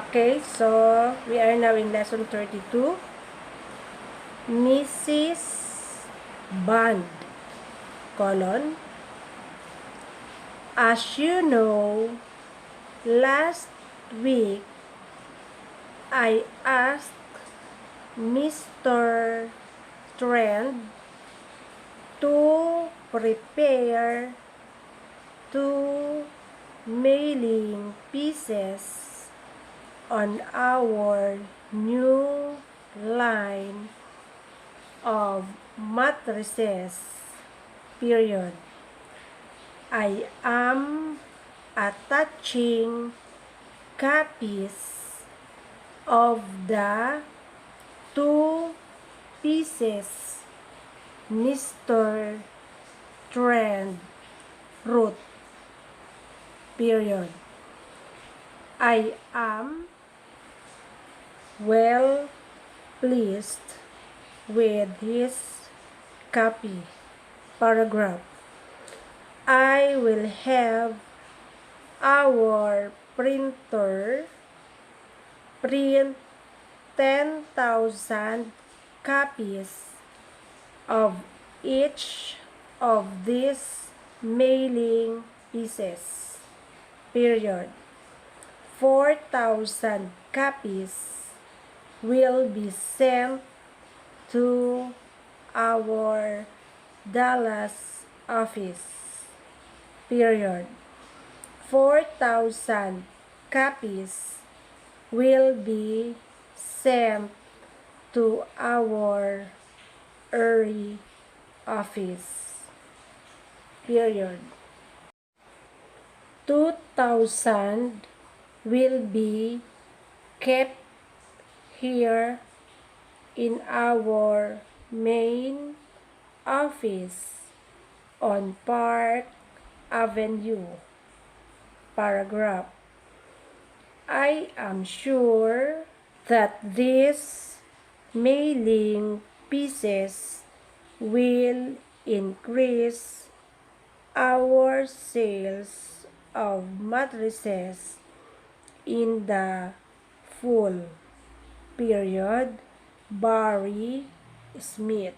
Okay, so we are now in lesson 32. Mrs. Bond, colon. As you know, last week, I asked Mr. Trend to prepare 2 mailing pieces on our new line of mattresses, period. I am attaching copies of the 2 pieces Mr. Trend wrote, period. I am well pleased with his copy, paragraph. I will have our printer print 10,000 copies of each of these mailing pieces, period. 4,000 copies will be sent to our Dallas office, period. 4,000 copies will be sent to our Erie office, period. 2,000 will be kept here in our main office on Park Avenue, paragraph. I am sure that these mailing pieces will increase our sales of mattresses in the full, period. Barry Smith.